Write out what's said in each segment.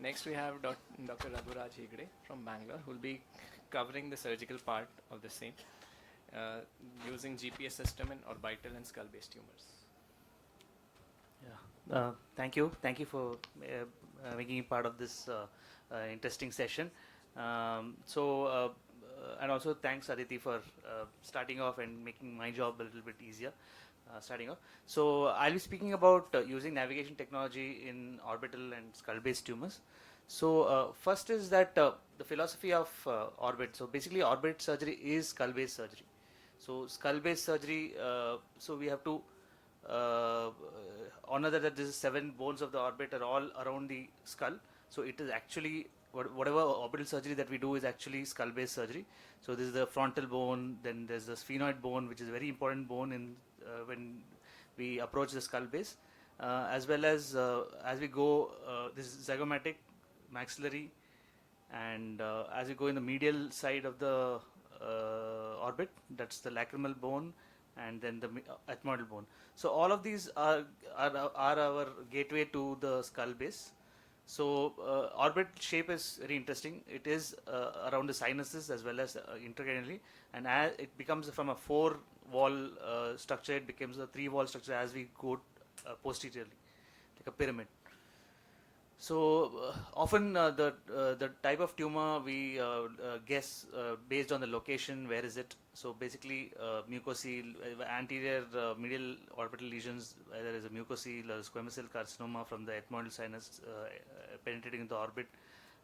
Next, we have Dr. Raghuraj Hegde from Bangalore, who will be covering the surgical part of the same uh, using GPS system in orbital and skull-based tumors. Yeah. Thank you. Thank you for making me part of this interesting session. And also thanks Aditi for starting off and making my job a little bit easier. Starting off. So I'll be speaking about using navigation technology in orbital and skull-based tumors. So first is that the philosophy of orbit. So basically, orbit surgery is skull-based surgery. So skull-based surgery. So we have to honor that these 7 bones of the orbit are all around the skull. So it is actually whatever orbital surgery that we do is actually skull-based surgery. So this is the frontal bone, then there's the sphenoid bone, which is a very important bone in when we approach the skull base, as well as we go, this is zygomatic, maxillary, and as we go in the medial side of the orbit, that's the lacrimal bone, and then the ethmoidal bone. So all of these are our gateway to the skull base. So orbit shape is very interesting. It is around the sinuses as well as intracranially, and as it becomes from a 4-wall structure, it becomes a 3-wall structure as we go posteriorly, like a pyramid. So often the type of tumor we guess based on the location, where is it. So basically mucocele, anterior medial orbital lesions, either is a mucocele or squamous cell carcinoma from the ethmoidal sinus penetrating into the orbit,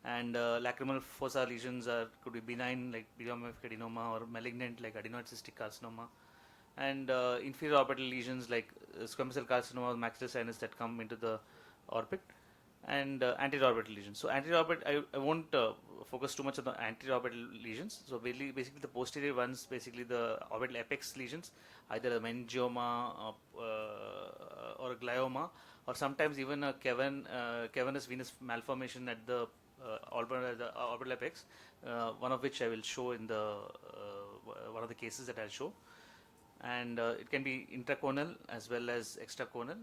and lacrimal fossa lesions could be benign like pleomorphic adenoma or malignant like adenoid cystic carcinoma, and inferior orbital lesions like squamous cell carcinoma or maxillary sinus that come into the orbit, and anterior orbital lesions. So anterior orbit, I won't focus too much on the anterior orbital lesions. So basically the posterior ones, basically the orbital apex lesions, either a meningioma or a glioma, or sometimes even a cavernous venous malformation at the orbital apex, one of which I will show in the one of the cases that I'll show. And it can be intraconal as well as extraconal,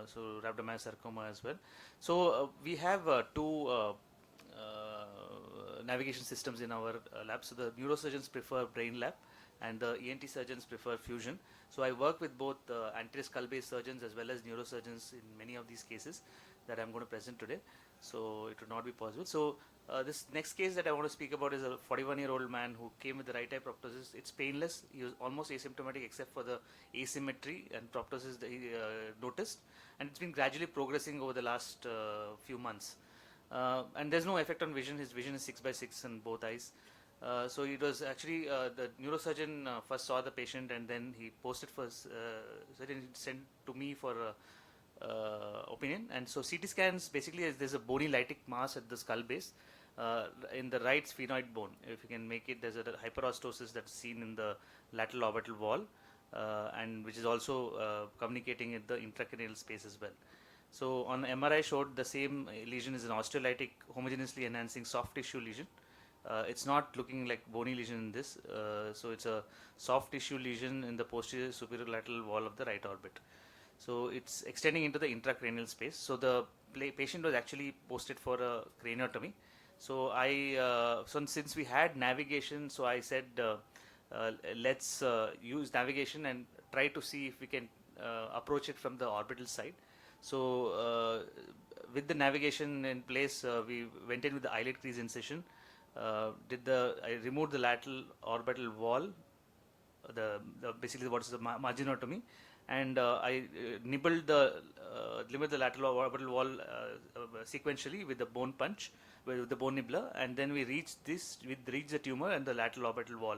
so rhabdomyosarcoma as well. So we have two navigation systems in our lab. So the neurosurgeons prefer brain lab and the ENT surgeons prefer fusion. So I work with both anterior skull based surgeons as well as neurosurgeons in many of these cases that I'm going to present today. So it would not be possible. So this next case that I want to speak about is a 41-year-old man who came with the right eye proptosis. It's painless. He was almost asymptomatic except for the asymmetry and proptosis that he noticed, and it's been gradually progressing over the last few months. And there's no effect on vision. His vision is 6/6 in both eyes. So it was actually the neurosurgeon first saw the patient, and then he posted for sent to me for opinion. And so CT scans basically there's a bony lytic mass at the skull base in the right sphenoid bone. If you can make it, there's a hyperostosis that's seen in the lateral orbital wall, and which is also communicating in the intracranial space as well. So on MRI showed the same lesion is an osteolytic homogeneously enhancing soft tissue lesion. It's not looking like bony lesion in this, so it's a soft tissue lesion in the posterior superior lateral wall of the right orbit. So it's extending into the intracranial space. So the patient was actually posted for a craniotomy. So since we had navigation, so I said let's use navigation and try to see if we can approach it from the orbital side. So with the navigation in place, we went in with the eyelid crease incision. I removed the lateral orbital wall, basically what is the marginotomy, and I nibbled the lateral orbital wall sequentially with the bone punch, with the bone nibbler, and then we reached the tumor and the lateral orbital wall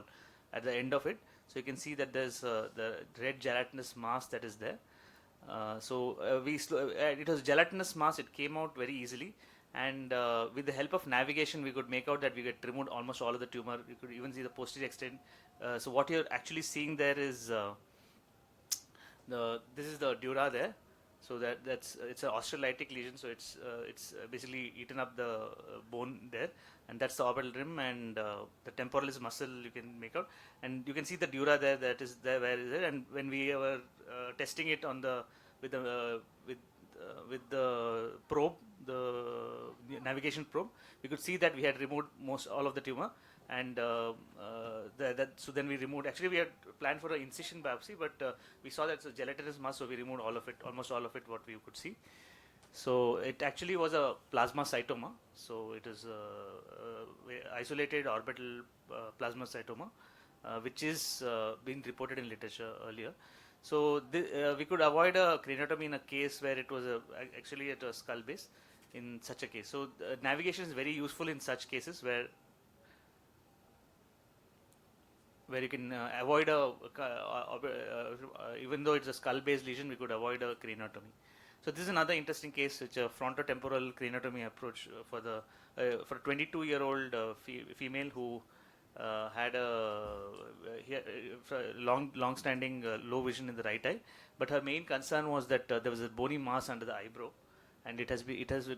at the end of it. So you can see that there's the red gelatinous mass that is there. It was gelatinous mass. It came out very easily, and with the help of navigation, we could make out that we had removed almost all of the tumor. You could even see the posterior extent. So what you're actually seeing there is this is the dura there. So it's an osteolytic lesion. So it's basically eaten up the bone there, and that's the orbital rim, and the temporalis muscle you can make out, and you can see the dura there. That is there. Where is it? And when we were testing it on the with the probe, the navigation probe, we could see that we had removed all of the tumor, and so then we removed. Actually, we had planned for an incision biopsy, but we saw that it's a gelatinous mass, so we removed all of it, almost all of it, what we could see. So it actually was a plasma cytoma. So it is isolated orbital plasma cytoma, which is being reported in literature earlier. So we could avoid a craniotomy in a case where it was actually at a skull base in such a case. So navigation is very useful in such cases where you can avoid even though it's a skull based lesion, we could avoid a craniotomy. So this is another interesting case, which a frontotemporal craniotomy approach for a 22-year-old female who had a long-standing low vision in the right eye, but her main concern was that there was a bony mass under the eyebrow, and it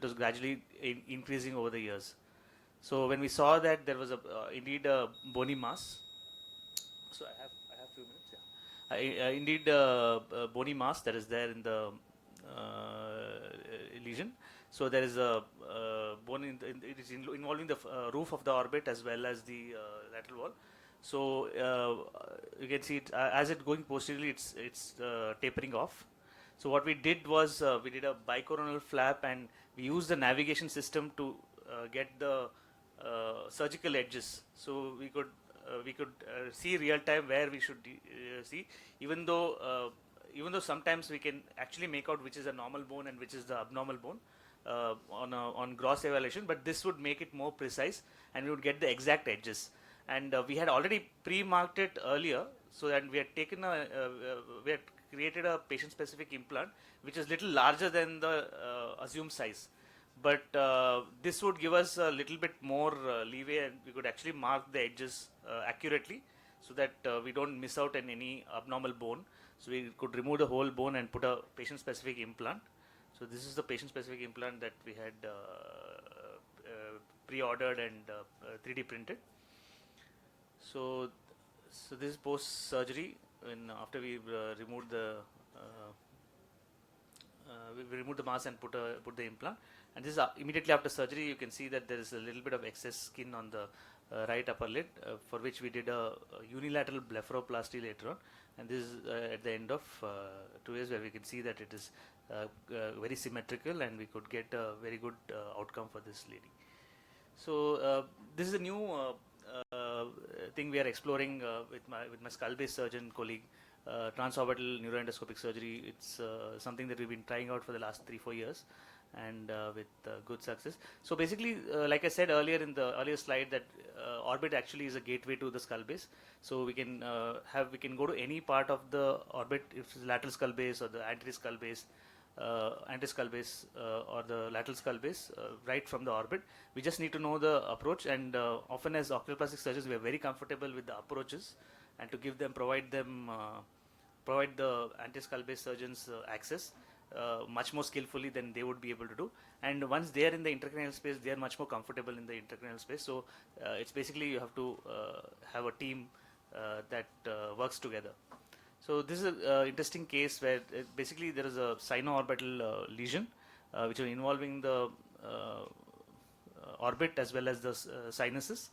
was gradually increasing over the years. So when we saw that there was indeed a bony mass, so I have few minutes. Yeah, indeed bony mass that is there in the lesion. So there is a bone it is involving the roof of the orbit as well as the lateral wall. So you can see it as it going posteriorly, it's tapering off. So what we did was we did a bicoronal flap, and we used the navigation system to get the surgical edges. So we could see real time where we should see, even though sometimes we can actually make out which is a normal bone and which is the abnormal bone on gross evaluation, but this would make it more precise, and we would get the exact edges. And we had already pre-marked it earlier, so that we had taken we had created a patient-specific implant which is little larger than the assumed size. But this would give us a little bit more leeway, and we could actually mark the edges accurately, so that we don't miss out on any abnormal bone. So we could remove the whole bone and put a patient-specific implant. So this is the patient-specific implant that we had pre-ordered and 3D printed. So this is post-surgery, after we removed the mass and put the implant. And this is immediately after surgery. You can see that there is a little bit of excess skin on the right upper lid, for which we did a unilateral blepharoplasty later on. And this is at the end of 2 years, where we can see that it is very symmetrical, and we could get a very good outcome for this lady. So this is a new thing we are exploring with my skull-based surgeon colleague. Transorbital neuroendoscopic surgery. It's something that we've been trying out for the last 3-4 years, and with good success. So basically, like I said earlier in the earlier slide, that orbit actually is a gateway to the skull base. So we can go to any part of the orbit, if it's lateral skull base or the anterior skull base, or the lateral skull base, right from the orbit. We just need to know the approach, and often as oculoplastic surgeons, we are very comfortable with the approaches, and to provide the anterior skull base surgeons access much more skillfully than they would be able to do. And once they are in the intracranial space, they are much more comfortable in the intracranial space. So it's basically you have to have a team that works together. So this is an interesting case where basically there is a sino-orbital lesion which is involving the orbit as well as the sinuses.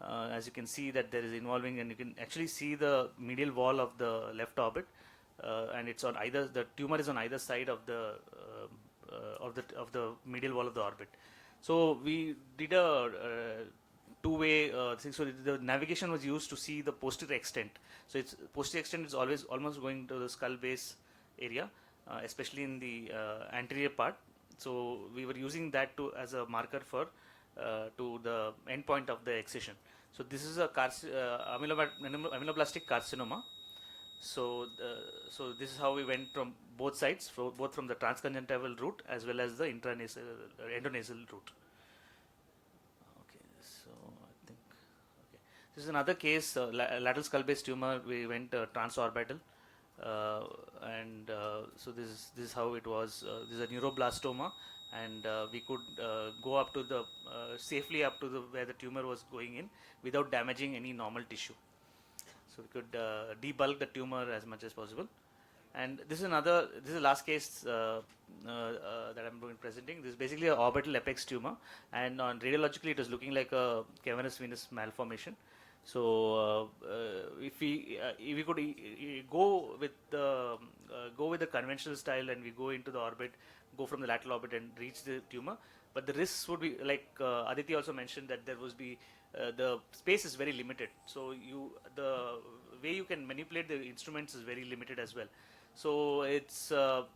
As you can see that there is involving, and you can actually see the medial wall of the left orbit, and it's on either, the tumor is on either side of the medial wall of the orbit. So we did a two-way thing. So the navigation was used to see the posterior extent. So its posterior extent is always almost going to the skull base area, especially in the anterior part. So we were using that as a marker for to the end point of the excision. So this is a ameloblastic carcinoma. So this is how we went from both sides, both from the transconjunctival route as well as the intranasal endonasal route. Okay, so I think this is another case, lateral skull base tumor. We went transorbital, and so this is how it was. This is a neuroblastoma, and we could go up to the safely up to where the tumor was going in without damaging any normal tissue. So we could debulk the tumor as much as possible. And this is the last case that I'm going presenting. This is basically an orbital apex tumor, and on radiologically it is looking like a cavernous venous malformation. So if we could go with the conventional style, and we go into the orbit, go from the lateral orbit and reach the tumor, but the risks would be like Aditi also mentioned, that there would be the space is very limited. So the way you can manipulate the instruments is very limited as well. So it's the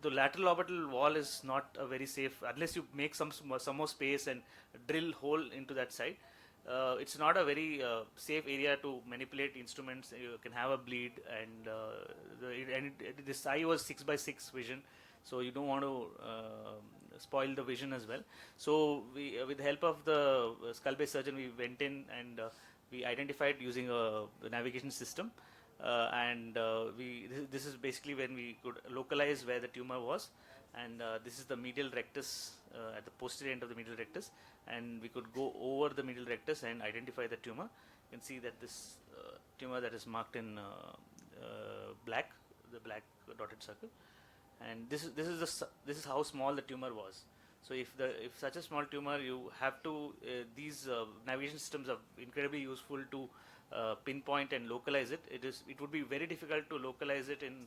lateral orbital wall is not a very safe unless you make some more space and drill hole into that side. It's not a very safe area to manipulate instruments. You can have a bleed, and this eye was 6x6 vision, so you don't want to spoil the vision as well. So we, with the help of the skull-based surgeon, we went in and we identified using a navigation system. This is basically when we could localize where the tumor was, and this is the medial rectus at the posterior end of the medial rectus, and we could go over the medial rectus and identify the tumor. You can see that this tumor that is marked in black, the black dotted circle, and this is how small the tumor was. So if such a small tumor, you have to these navigation systems are incredibly useful to pinpoint and localize it. It would be very difficult to localize it in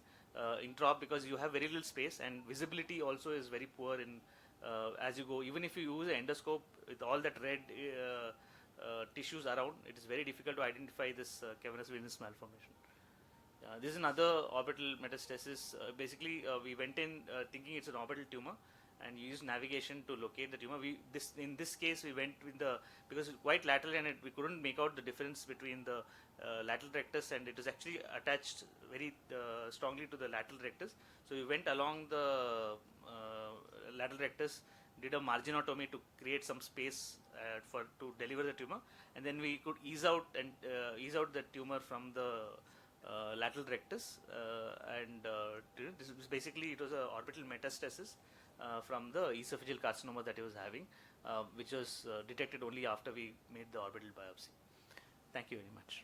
intraop, because you have very little space, and visibility also is very poor in as you go. Even if you use an endoscope with all that red tissues around, it is very difficult to identify this cavernous venous malformation. This is another orbital metastasis. Basically, we went in thinking it's an orbital tumor, and used navigation to locate the tumor. In this case we went with because it's quite lateral, and we couldn't make out the difference between the lateral rectus, and it is actually attached very strongly to the lateral rectus. So we went along the lateral rectus, did a marginotomy to create some space to deliver the tumor, and then we could ease out the tumor from the lateral rectus, this was basically, it was an orbital metastasis from the esophageal carcinoma that he was having, which was detected only after we made the orbital biopsy. Thank you very much.